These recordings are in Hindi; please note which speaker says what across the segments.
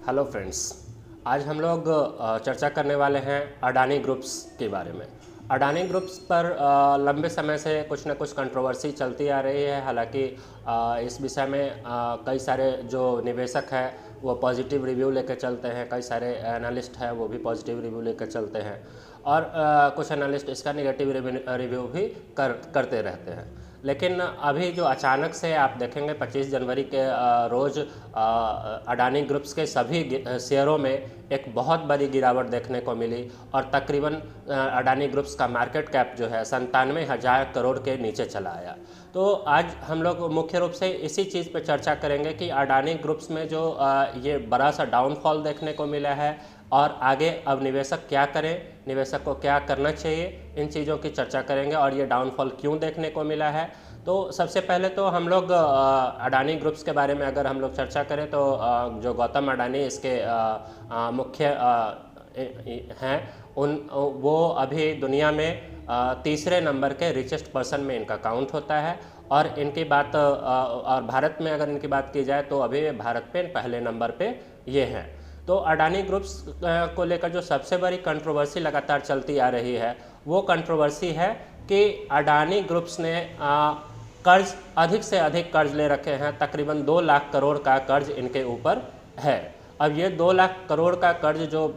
Speaker 1: Hello friends. आज हम लोग चर्चा करने वाले हैं अडानी ग्रुप्स के बारे में। अडानी ग्रुप्स पर लंबे समय से कुछ न कुछ कंट्रोवर्सी चलती आ रही है। हालांकि इस विषय में कई सारे जो निवेशक हैं वो पॉजिटिव रिव्यू लेकर चलते हैं, कई सारे एनालिस्ट हैं वो भी पॉजिटिव रिव्यू लेकर चलते हैं और कुछ एनालिस्ट इसका नेगेटिव रिव्यू भी करते रहते हैं। लेकिन अभी जो अचानक से आप देखेंगे 25 जनवरी के रोज़ अडानी ग्रुप्स के सभी शेयरों में एक बहुत बड़ी गिरावट देखने को मिली और तकरीबन अडानी ग्रुप्स का मार्केट कैप जो है 97,000 करोड़ के नीचे चला आया। तो आज हम लोग मुख्य रूप से इसी चीज़ पर चर्चा करेंगे कि अडानी ग्रुप्स में जो ये बड़ा सा डाउनफॉल देखने को मिला है और आगे अब निवेशक क्या करें, निवेशक को क्या करना चाहिए, इन चीज़ों की चर्चा करेंगे और ये डाउनफॉल क्यों देखने को मिला है। तो सबसे पहले तो हम लोग अडानी ग्रुप्स के बारे में अगर हम लोग चर्चा करें तो जो गौतम अडानी इसके मुख्य हैं वो अभी दुनिया में तीसरे नंबर के रिचेस्ट पर्सन में इनका काउंट होता है और इनकी बात और भारत में अगर इनकी बात की जाए तो अभी भारत पे पहले नंबर पे ये हैं। तो अडानी ग्रुप्स को लेकर जो सबसे बड़ी कंट्रोवर्सी लगातार चलती आ रही है वो कंट्रोवर्सी है कि अडानी ग्रुप्स ने कर्ज अधिक से अधिक कर्ज ले रखे हैं। तकरीबन 2 लाख करोड़ का कर्ज इनके ऊपर है। अब ये 2 लाख करोड़ का कर्ज जो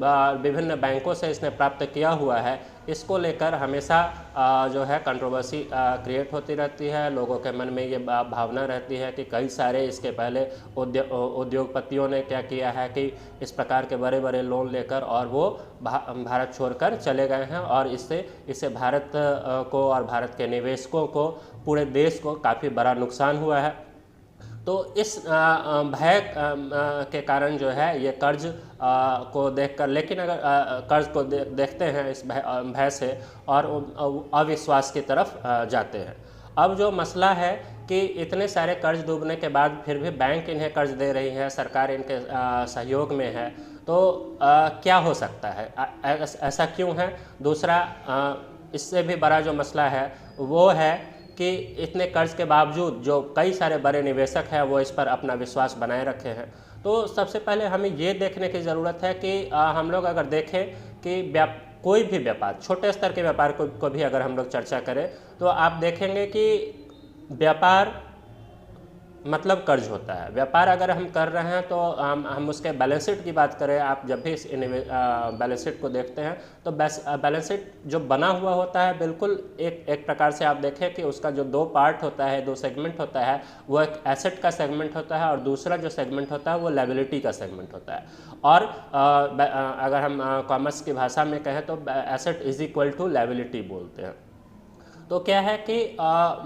Speaker 1: विभिन्न बैंकों से इसने प्राप्त किया हुआ है, इसको लेकर हमेशा जो है कंट्रोवर्सी क्रिएट होती रहती है। लोगों के मन में ये भावना रहती है कि कई सारे इसके पहले उद्योगपतियों ने क्या किया है कि इस प्रकार के बड़े बड़े लोन लेकर और वो भारत छोड़कर चले गए हैं और इससे भारत को और भारत के निवेशकों को, पूरे देश को काफ़ी बड़ा नुकसान हुआ है। तो इस भय के कारण जो है ये कर्ज को देखकर, लेकिन अगर कर्ज को देखते हैं इस भय से और अविश्वास की तरफ जाते हैं। अब जो मसला है कि इतने सारे कर्ज डूबने के बाद फिर भी बैंक इन्हें कर्ज दे रही है, सरकार इनके सहयोग में है, तो क्या हो सकता है, ऐसा क्यों है। दूसरा इससे भी बड़ा जो मसला है वो है कि इतने कर्ज के बावजूद जो कई सारे बड़े निवेशक हैं वो इस पर अपना विश्वास बनाए रखे हैं। तो सबसे पहले हमें ये देखने की ज़रूरत है कि हम लोग अगर देखें कि कोई भी व्यापार, छोटे स्तर के व्यापार को भी अगर हम लोग चर्चा करें तो आप देखेंगे कि व्यापार मतलब कर्ज होता है। व्यापार अगर हम कर रहे हैं तो हम उसके बैलेंस शीट की बात करें, आप जब भी इस बैलेंस शीट को देखते हैं तो बैलेंस शीट जो बना हुआ होता है बिल्कुल एक प्रकार से आप देखें कि उसका जो 2 पार्ट होता है, 2 सेगमेंट होता है, वो एक एसेट का सेगमेंट होता है और दूसरा जो सेगमेंट होता है वो लायबिलिटी का सेगमेंट होता है। और अगर हम कॉमर्स की भाषा में कहें तो asset is equal to liability बोलते हैं। तो क्या है कि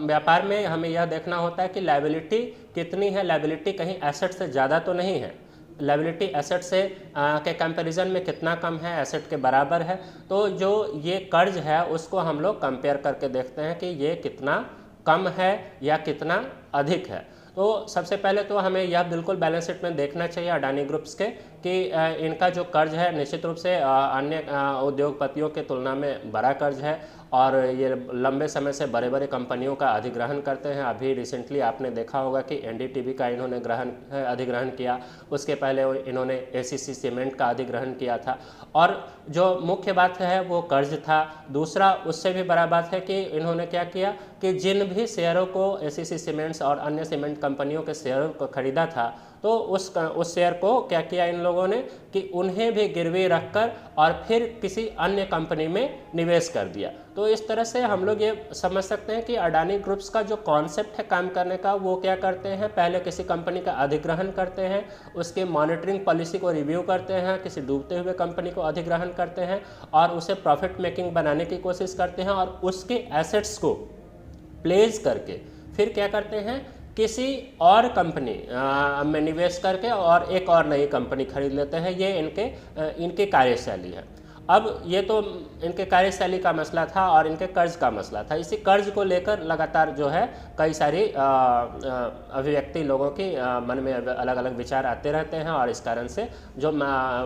Speaker 1: व्यापार में हमें यह देखना होता है कि लायबिलिटी कितनी है, लायबिलिटी कहीं एसेट से ज़्यादा तो नहीं है, लायबिलिटी एसेट से के कंपैरिजन में कितना कम है, एसेट के बराबर है। तो जो ये कर्ज है उसको हम लोग कंपेयर करके देखते हैं कि ये कितना कम है या कितना अधिक है। तो सबसे पहले तो हमें यह बिल्कुल बैलेंस शीट में देखना चाहिए अडानी ग्रुप्स के कि इनका जो कर्ज है निश्चित रूप से अन्य उद्योगपतियों के तुलना में बड़ा कर्ज है और ये लंबे समय से बड़े बड़े कंपनियों का अधिग्रहण करते हैं। अभी रिसेंटली आपने देखा होगा कि एनडीटीवी का इन्होंने अधिग्रहण किया, उसके पहले इन्होंने एसीसी सीमेंट का अधिग्रहण किया था। और जो मुख्य बात है वो कर्ज था। दूसरा उससे भी बड़ा बात है कि इन्होंने क्या किया कि जिन भी शेयरों को एसीसी सीमेंट्स और अन्य सीमेंट कंपनियों के शेयरों को खरीदा था तो उस शेयर को क्या किया इन लोगों ने कि उन्हें भी गिरवी रखकर और फिर किसी अन्य कंपनी में निवेश कर दिया। तो इस तरह से हम लोग ये समझ सकते हैं कि अडानी ग्रुप्स का जो कॉन्सेप्ट है काम करने का वो क्या करते हैं, पहले किसी कंपनी का अधिग्रहण करते हैं, उसके मॉनिटरिंग पॉलिसी को रिव्यू करते हैं, किसी डूबते हुए कंपनी को अधिग्रहण करते हैं और उसे प्रॉफिट मेकिंग बनाने की कोशिश करते हैं और उसके एसेट्स को प्लेस करके फिर क्या करते हैं किसी और कंपनी में निवेश करके और एक और नई कंपनी खरीद लेते हैं। ये इनके कार्यशैली है। अब ये तो इनके कार्यशैली का मसला था और इनके कर्ज का मसला था। इसी कर्ज को लेकर लगातार जो है कई सारी अभिव्यक्ति लोगों की मन में अलग अलग विचार आते रहते हैं और इस कारण से जो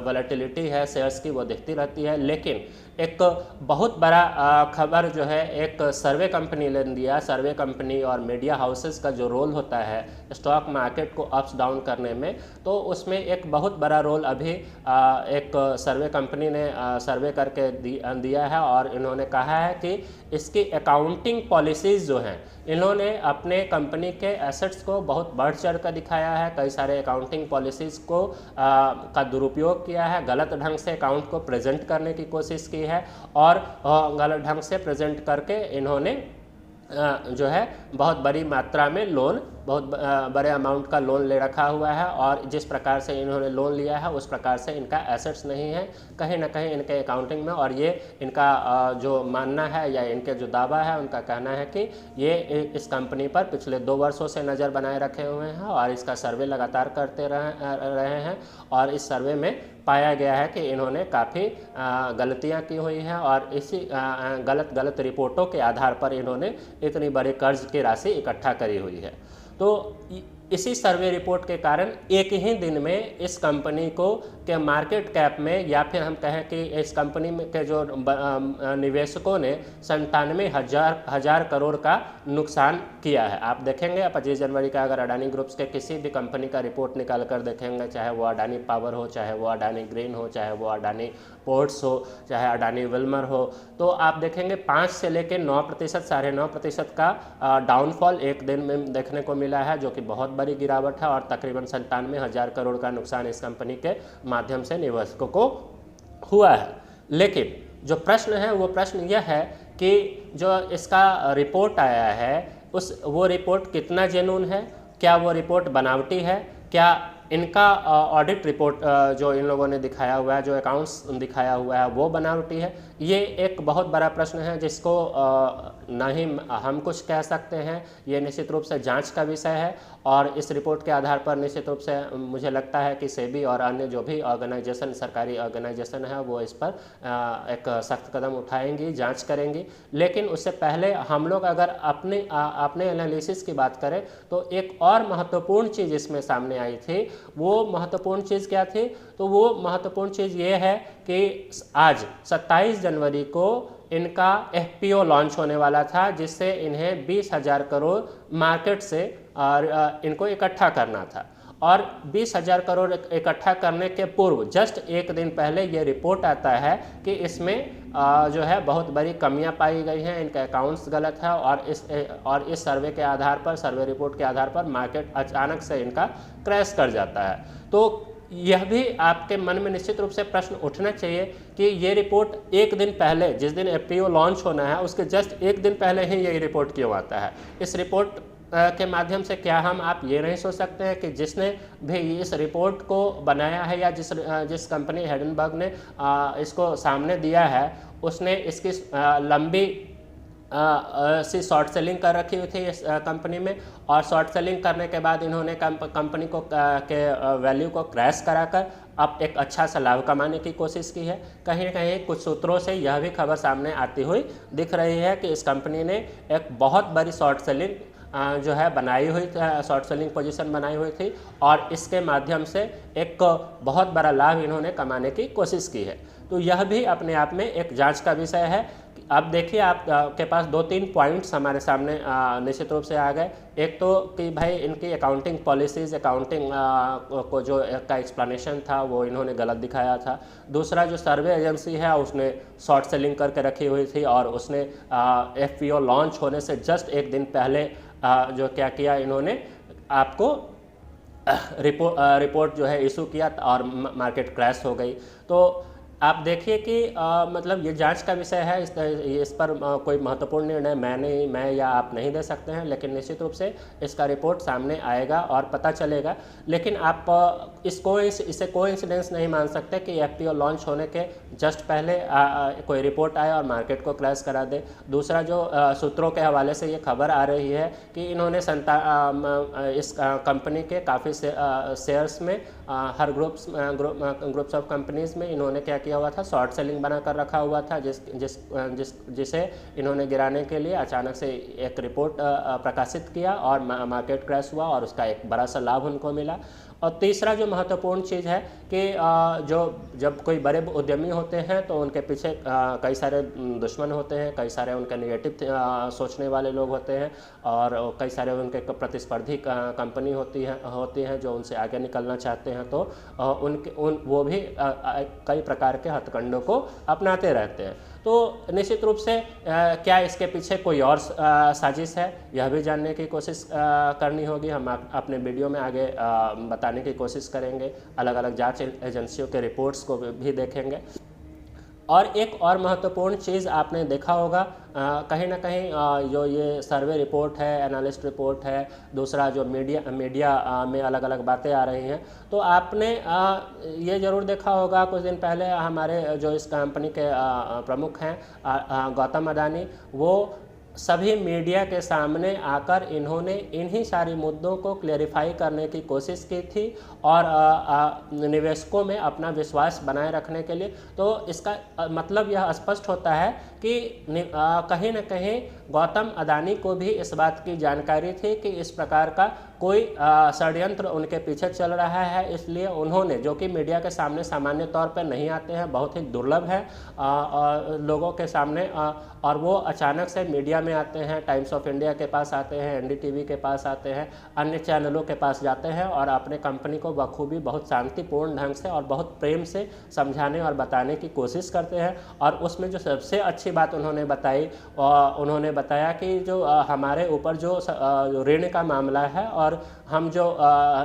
Speaker 1: वॉलेटिलिटी है शेयर्स की वो दिखती रहती है। लेकिन एक बहुत बड़ा खबर जो है एक सर्वे कंपनी ने दिया। सर्वे कंपनी और मीडिया हाउसेस का जो रोल होता है स्टॉक मार्केट को अप्स डाउन करने में, तो उसमें एक बहुत बड़ा रोल अभी एक सर्वे कंपनी ने सर्वे करके दिया है और इन्होंने कहा है कि इसकी अकाउंटिंग पॉलिसीज़ जो हैं, इन्होंने अपने कंपनी के एसेट्स को बहुत बढ़ चढ़ कर दिखाया है। कई सारे अकाउंटिंग पॉलिसीज़ को का दुरुपयोग किया है, गलत ढंग से अकाउंट को प्रेजेंट करने की कोशिश की है और गलत ढंग से प्रेजेंट करके इन्होंने जो है बहुत बड़ी मात्रा में लोन, बहुत बड़े अमाउंट का लोन ले रखा हुआ है और जिस प्रकार से इन्होंने लोन लिया है उस प्रकार से इनका एसेट्स नहीं है कहीं ना कहीं इनके अकाउंटिंग में। और ये इनका जो मानना है या इनके जो दावा है, उनका कहना है कि ये इस कंपनी पर पिछले 2 वर्षों से नज़र बनाए रखे हुए हैं और इसका सर्वे लगातार करते रहे हैं और इस सर्वे में पाया गया है कि इन्होंने काफ़ी गलतियां की हुई हैं और इसी गलत रिपोर्टों के आधार पर इन्होंने इतनी बड़ी कर्ज की राशि इकट्ठा करी हुई है। तो इसी सर्वे रिपोर्ट के कारण एक ही दिन में इस कंपनी को के मार्केट कैप में, या फिर हम कहें कि इस कंपनी में के जो निवेशकों ने 97,000 करोड़ का नुकसान किया है। आप देखेंगे 25 जनवरी का अगर अडानी ग्रुप्स के किसी भी कंपनी का रिपोर्ट निकाल कर देखेंगे, चाहे वो अडानी पावर हो, चाहे वो अडानी ग्रीन हो, चाहे वो अडानी पोर्ट्स हो, चाहे अडानी विल्मर हो, तो आप देखेंगे 5 से लेकर 9%, 9.5% का डाउनफॉल एक दिन में देखने को मिला है, जो कि बहुत बड़ी गिरावट है और तकरीबन 97,000 करोड़ का नुकसान इस कंपनी के माध्यम से निवेशकों को हुआ है। लेकिन जो प्रश्न है वो प्रश्न यह है कि जो इसका रिपोर्ट आया है वो रिपोर्ट कितना जेन्युइन है, क्या वो रिपोर्ट बनावटी है, क्या इनका ऑडिट रिपोर्ट जो इन लोगों ने दिखाया हुआ है, जो अकाउंट्स दिखाया हुआ है वो बनावटी है। ये एक बहुत बड़ा प्रश्न है जिसको ना ही हम कुछ कह सकते हैं, ये निश्चित रूप से जांच का विषय है और इस रिपोर्ट के आधार पर निश्चित रूप से मुझे लगता है कि सेबी और अन्य जो भी ऑर्गेनाइजेशन, सरकारी ऑर्गेनाइजेशन है, वो इस पर एक सख्त कदम उठाएंगी, जांच करेंगी। लेकिन उससे पहले हम लोग अगर अपने एनालिसिस की बात करें तो एक और महत्वपूर्ण चीज़ इसमें सामने आई थी। वो महत्वपूर्ण चीज़ क्या थी? तो वो महत्वपूर्ण चीज़ ये है कि आज 27 जनवरी को इनका एफपीओ लॉन्च होने वाला था, जिससे इन्हें 20,000 करोड़ मार्केट से इनको इकट्ठा करना था और 20,000 करोड़ इकट्ठा करने के पूर्व जस्ट एक दिन पहले ये रिपोर्ट आता है कि इसमें जो है बहुत बड़ी कमियां पाई गई हैं, इनके अकाउंट्स गलत है और इस सर्वे के आधार पर, सर्वे रिपोर्ट के आधार पर मार्केट अचानक से इनका क्रैश कर जाता है। तो यह भी आपके मन में निश्चित रूप से प्रश्न उठना चाहिए कि ये रिपोर्ट एक दिन पहले, जिस दिन एफपीओ लॉन्च होना है उसके जस्ट एक दिन पहले ही ये रिपोर्ट क्यों आता है। इस रिपोर्ट के माध्यम से क्या आप ये नहीं सोच सकते हैं कि जिसने भी इस रिपोर्ट को बनाया है या जिस कंपनी हिंडनबर्ग ने इसको सामने दिया है, उसने इसकी लंबी सी शॉर्ट सेलिंग कर रखी हुई थी इस कंपनी में और शॉर्ट सेलिंग करने के बाद इन्होंने कंपनी को के वैल्यू को क्रैश कराकर अब एक अच्छा सा लाभ कमाने की कोशिश की है। कहीं ना कहीं कुछ सूत्रों से यह भी खबर सामने आती हुई दिख रही है कि इस कंपनी ने एक बहुत बड़ी शॉर्ट सेलिंग जो है बनाई हुई थी, शॉर्ट सेलिंग पोजीशन बनाई हुई थी और इसके माध्यम से एक बहुत बड़ा लाभ इन्होंने कमाने की कोशिश की है। तो यह भी अपने आप में एक जांच का विषय है। अब देखिए आप के पास 2-3 पॉइंट्स हमारे सामने निश्चित रूप से आ गए। एक तो कि भाई इनकी अकाउंटिंग पॉलिसीज़, अकाउंटिंग को जो का एक्सप्लेनेशन था वो इन्होंने गलत दिखाया था। दूसरा, जो सर्वे एजेंसी है उसने शॉर्ट सेलिंग करके रखी हुई थी और उसने एफपीओ लॉन्च होने से जस्ट एक दिन पहले जो क्या किया, इन्होंने आपको रिपोर्ट जो है इशू किया और मार्केट क्रैश हो गई। तो आप देखिए कि मतलब ये जांच का विषय है। इस पर कोई महत्वपूर्ण निर्णय मैं या आप नहीं दे सकते हैं, लेकिन निश्चित रूप से इसका रिपोर्ट सामने आएगा और पता चलेगा। लेकिन आप इसे कोइंसिडेंस नहीं मान सकते कि एफपीओ लॉन्च होने के जस्ट पहले कोई रिपोर्ट आए और मार्केट को क्रैश करा दे। दूसरा, जो सूत्रों के हवाले से ये खबर आ रही है कि इन्होंने इस कंपनी के काफ़ी शेयर्स में हर ग्रुप्स ऑफ कंपनीज़ में इन्होंने क्या किया हुआ था, शॉर्ट सेलिंग बना कर रखा हुआ था, जिसे इन्होंने गिराने के लिए अचानक से एक रिपोर्ट प्रकाशित किया और मार्केट क्रैश हुआ और उसका एक बड़ा सा लाभ उनको मिला। और तीसरा जो महत्वपूर्ण चीज़ है कि जब कोई बड़े उद्यमी होते हैं तो उनके पीछे कई सारे दुश्मन होते हैं, कई सारे उनके नेगेटिव सोचने वाले लोग होते हैं और कई सारे उनके प्रतिस्पर्धी कंपनी होती हैं जो उनसे आगे निकलना चाहते हैं, तो वो भी कई प्रकार के हथकंडों को अपनाते रहते हैं। तो निश्चित रूप से क्या इसके पीछे कोई और साजिश है, यह भी जानने की कोशिश करनी होगी। हम अपने वीडियो में आगे बताने की कोशिश करेंगे, अलग अलग जांच एजेंसियों के रिपोर्ट्स को भी देखेंगे। और एक और महत्वपूर्ण चीज़ आपने देखा होगा, कहीं ना कहीं जो ये सर्वे रिपोर्ट है, एनालिस्ट रिपोर्ट है, दूसरा जो मीडिया में अलग अलग बातें आ रही हैं, तो आपने ये ज़रूर देखा होगा कुछ दिन पहले हमारे जो इस कंपनी के प्रमुख हैं गौतम अडानी, वो सभी मीडिया के सामने आकर इन्होंने इन्हीं सारी मुद्दों को क्लेरिफाई करने की कोशिश की थी और निवेशकों में अपना विश्वास बनाए रखने के लिए। तो इसका मतलब यह स्पष्ट होता है कि कहीं न कहीं गौतम अडानी को भी इस बात की जानकारी थी कि इस प्रकार का कोई षड्यंत्र उनके पीछे चल रहा है, इसलिए उन्होंने, जो कि मीडिया के सामने सामान्य तौर पर नहीं आते हैं, बहुत ही दुर्लभ है लोगों के सामने, और वो अचानक से मीडिया में आते हैं, टाइम्स ऑफ इंडिया के पास आते हैं, एनडीटीवी के पास आते हैं, अन्य चैनलों के पास जाते हैं और अपने कंपनी को बखूबी बहुत शांतिपूर्ण ढंग से और बहुत प्रेम से समझाने और बताने की कोशिश करते हैं। और उसमें जो सबसे अच्छी बात उन्होंने बताई, उन्होंने बताया कि जो हमारे ऊपर जो ऋण का मामला है और हम जो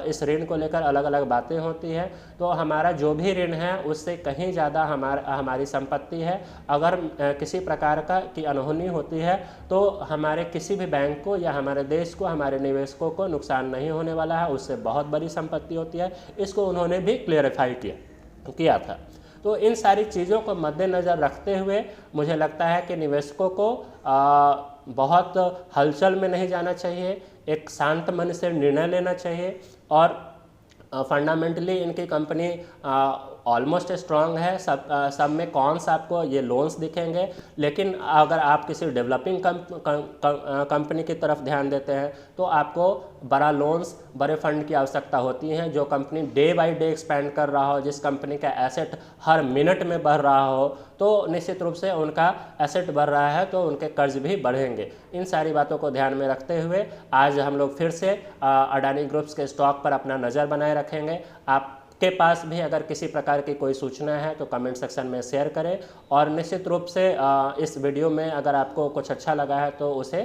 Speaker 1: इस ऋण को लेकर अलग अलग बातें होती हैं, तो हमारा जो भी ऋण है उससे कहीं ज़्यादा हमारी संपत्ति है। अगर किसी प्रकार की अनहोनी होती है तो हमारे किसी भी बैंक को या हमारे देश को, हमारे निवेशकों को नुकसान नहीं होने वाला है, उससे बहुत बड़ी संपत्ति होती है। इसको उन्होंने भी क्लियरिफाई किया था। तो इन सारी चीज़ों को मद्देनज़र रखते हुए मुझे लगता है कि निवेशकों को बहुत हलचल में नहीं जाना चाहिए, एक शांत मन से निर्णय लेना चाहिए। और फंडामेंटली इनकी कंपनी ऑलमोस्ट स्ट्रांग है, सब में कॉन्स आपको ये लोन्स दिखेंगे, लेकिन अगर आप किसी डेवलपिंग कंपनी की तरफ ध्यान देते हैं तो आपको बड़ा लोन्स, बड़े फंड की आवश्यकता होती है। जो company day by day expand कर रहा हो, जिस कंपनी का एसेट हर मिनट में बढ़ रहा हो, तो निश्चित रूप से उनका एसेट बढ़ रहा है तो उनके कर्ज भी बढ़ेंगे। इन सारी बातों को ध्यान में रखते हुए आज हम लोग फिर से अडानी ग्रुप्स के स्टॉक पर अपना नज़र बनाए रखेंगे। आपके पास भी अगर किसी प्रकार की कोई सूचना है तो कमेंट सेक्शन में शेयर करें, और निश्चित रूप से इस वीडियो में अगर आपको कुछ अच्छा लगा है तो उसे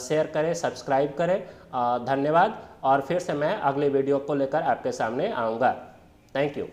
Speaker 1: शेयर करें, सब्सक्राइब करें। धन्यवाद, और फिर से मैं अगली वीडियो को लेकर आपके सामने आऊँगा। Thank you.